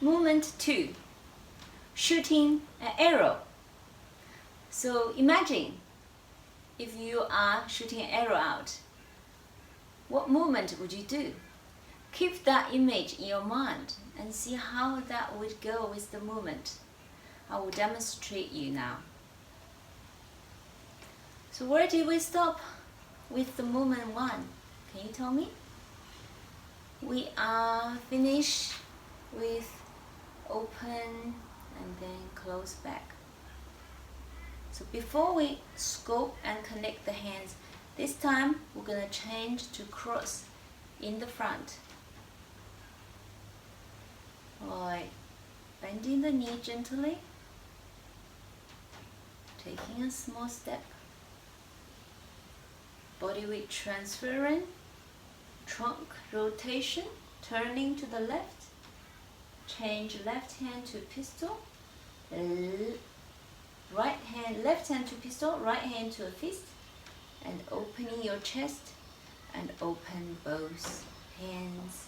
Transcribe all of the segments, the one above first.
Movement 2, shooting an arrow. So imagine if you are shooting an arrow out, what movement would you do? Keep that image in your mind and see how that would go with the movement. I will demonstrate you now. So where did we stop with the movement 1? Can you tell me? We are finished with open and then close back. So before we scope and connect the hands, this time we're going to change to cross in the front. Alright, bending the knee gently, taking a small step, body weight transferring, trunk rotation, turning to the left, change left hand to pistol, right hand, left hand to pistol, right hand to a fist, and opening your chest and open both hands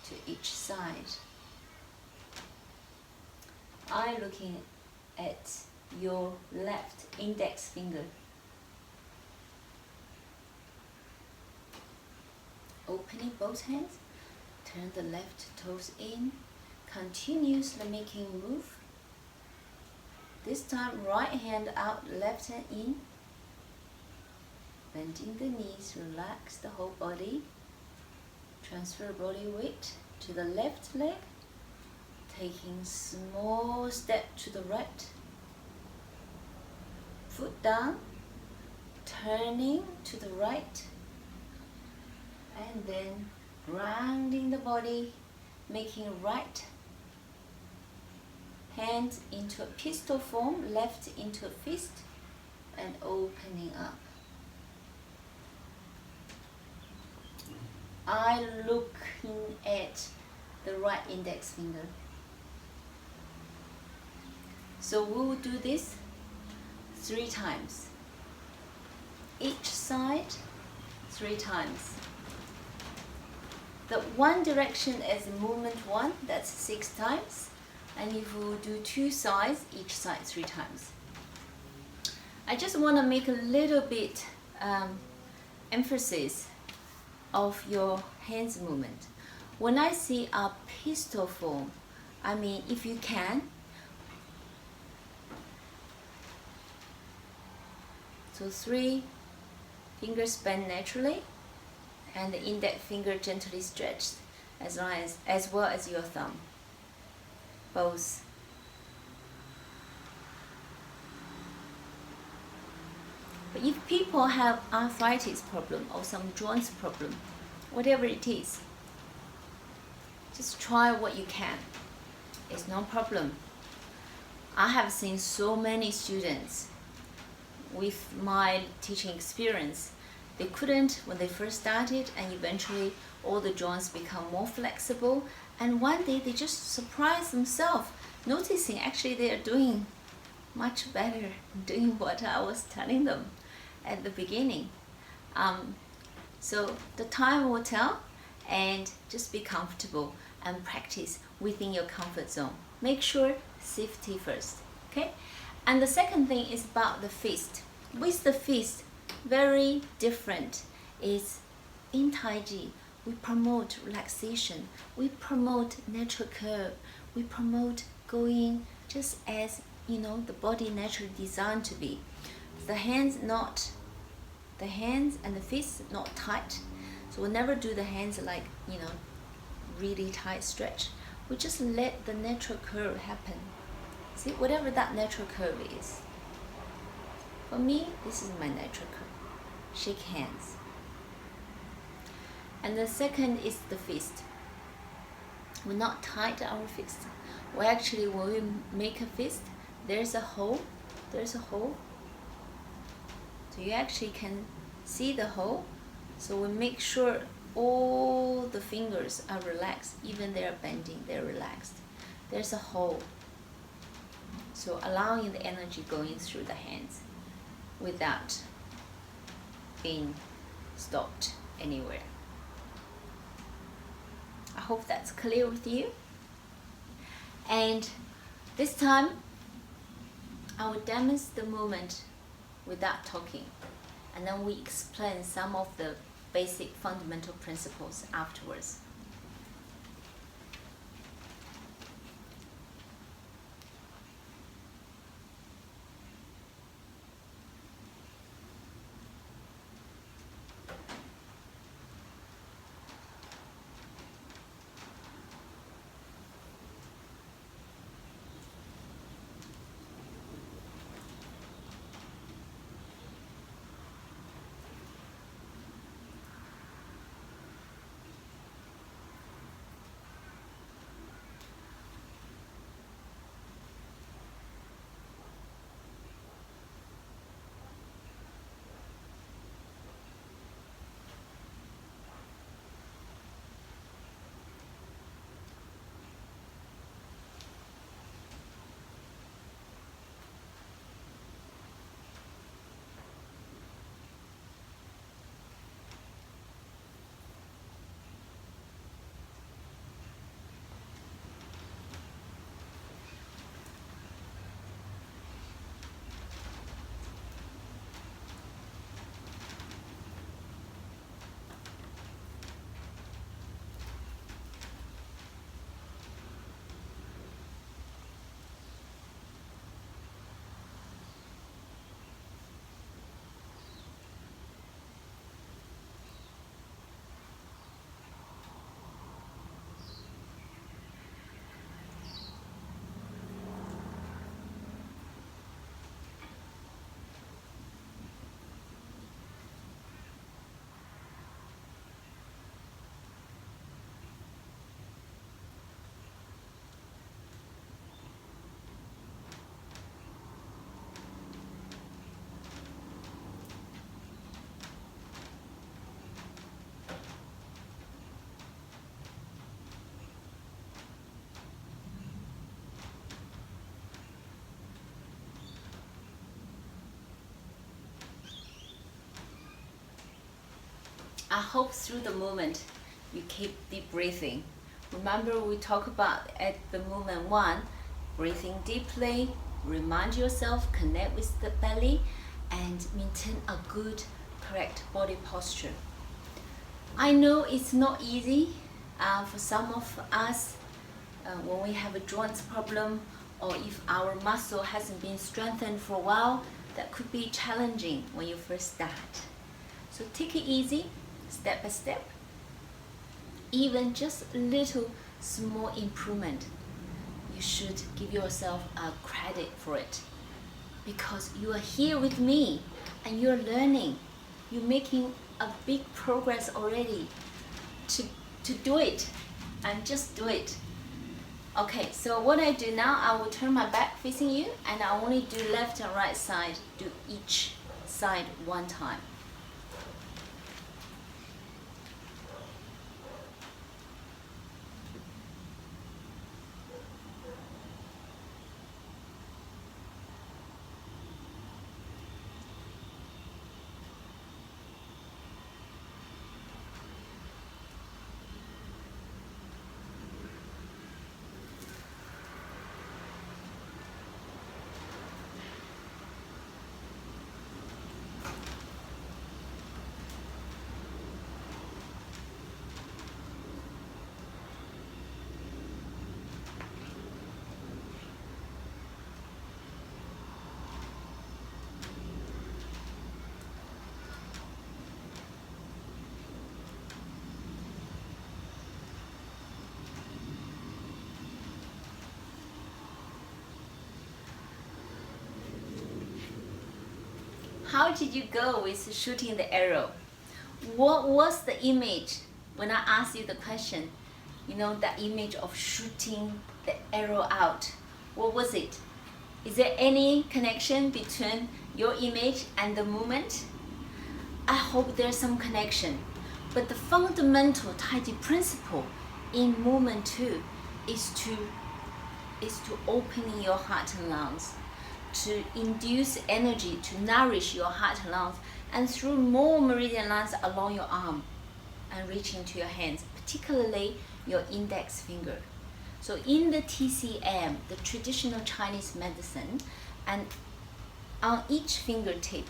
to each side. Eye looking at your left index finger. Opening both hands, turn the left toes in, continuously making move. This time right hand out, left hand in. Bending the knees, relax the whole body. Transfer body weight to the left leg. Taking small step to the right. Foot down. Turning to the right. And then grounding the body, making right hand into a pistol form, left into a fist, and opening up. Eye looking at the right index finger. So we will do this 3 times. Each side 3 times. The one direction is movement 1, that's 6 times. And if we do 2 sides, each side 3 times. I just want to make a little bit emphasis of your hands movement. When I see a pistol form, I mean if you can, so 3 fingers bend naturally and the index finger gently stretched as well as your thumb. Both. But if people have arthritis problem or some joints problem, whatever it is, just try what you can. It's no problem. I have seen so many students with my teaching experience, they couldn't when they first started, and eventually all the joints become more flexible, and one day they just surprised themselves, noticing actually they are doing much better, doing what I was telling them at the beginning. So the time will tell, and just be comfortable and practice within your comfort zone. Make sure safety first, okay? And the second thing is about the fist. With the fist, very different is in Tai Chi. We promote relaxation, we promote natural curve, we promote going just as the body naturally designed to be. The hands and the fists not tight. So we'll never do the hands like really tight stretch. We just let the natural curve happen. See, whatever that natural curve is. For me, this is my natural curve. Shake hands. And the second is the fist. We not tight our fist. We actually, when we make a fist, there's a hole. There's a hole. So you actually can see the hole. So we make sure all the fingers are relaxed. Even they are bending, they're relaxed. There's a hole. So allowing the energy going through the hands without being stopped anywhere. I hope that's clear with you. And this time, I will demonstrate the movement without talking. And then we explain some of the basic fundamental principles afterwards. I hope through the movement you keep deep breathing. Remember we talked about at the movement 1, breathing deeply, remind yourself, connect with the belly, and maintain a good, correct body posture. I know it's not easy for some of us when we have a joint problem, or if our muscle hasn't been strengthened for a while, that could be challenging when you first start. So take it easy, step by step. Even just a little small improvement, you should give yourself a credit for it, because you are here with me and you're learning. You're making a big progress already to do it, and just do it. Okay, so what I do now, I will turn my back facing you, and I only do left and right side, do each side one time. How did you go with shooting the arrow? What was the image when I asked you the question? You know, that image of shooting the arrow out. What was it? Is there any connection between your image and the movement? I hope there's some connection. But the fundamental Tai Chi principle in movement 2 is to open your heart and lungs, to induce energy, to nourish your heart and lungs, and through more meridian lines along your arm and reaching to your hands, particularly your index finger. So in the TCM, the traditional Chinese medicine, and on each fingertip,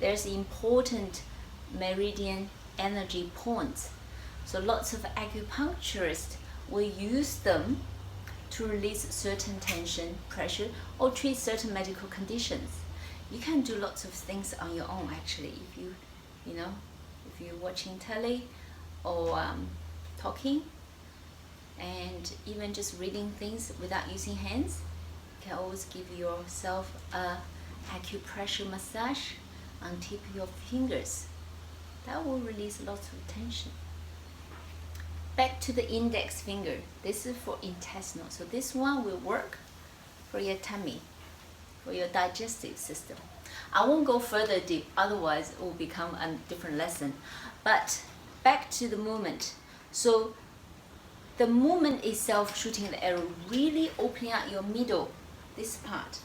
there's important meridian energy points. So lots of acupuncturists will use them to release certain tension, pressure, or treat certain medical conditions. You can do lots of things on your own actually. If you're watching telly or talking, and even just reading things without using hands, you can always give yourself a acupressure massage on tip of your fingers. That will release lots of tension. Back to the index finger. This is for intestinal. So this one will work for your tummy, for your digestive system. I won't go further deep, otherwise it will become a different lesson. But back to the movement. So the movement itself, shooting the arrow, really opening out your middle, this part,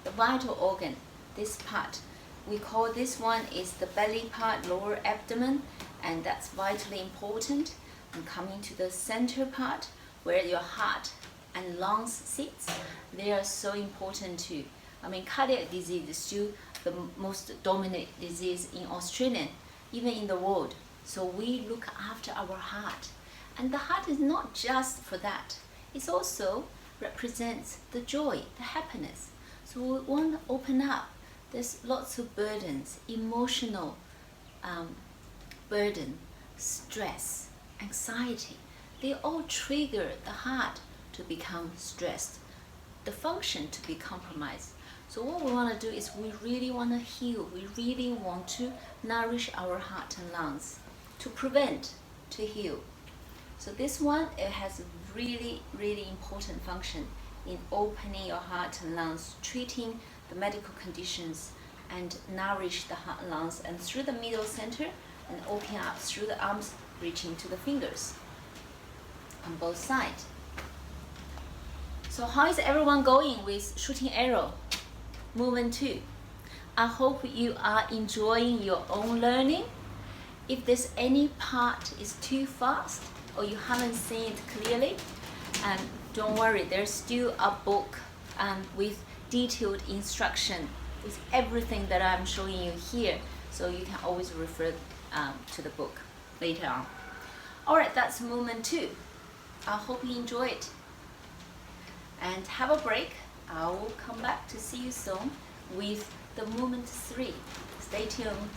the vital organ, this part. We call this one is the belly part, lower abdomen, and that's vitally important. And coming to the center part, where your heart and lungs sits, they are so important too. I mean, cardiac disease is still the most dominant disease in Australia, even in the world. So we look after our heart. And the heart is not just for that. It also represents the joy, the happiness. So we want to open up. There's lots of burdens, emotional burden, stress, anxiety. They all trigger the heart to become stressed, the function to be compromised. So what we want to do is we really want to heal. We really want to nourish our heart and lungs to prevent, to heal. So this one, it has a really, really important function in opening your heart and lungs, treating the medical conditions, and nourish the heart and lungs, and through the middle center, and open up through the arms, reaching to the fingers on both sides. So how is everyone going with shooting arrow movement 2? I hope you are enjoying your own learning. If there's any part is too fast or you haven't seen it clearly, don't worry, there's still a book with detailed instruction with everything that I'm showing you here, so you can always refer to the book later on. Alright, that's movement 2. I hope you enjoy it. And have a break. I will come back to see you soon with the movement 3. Stay tuned.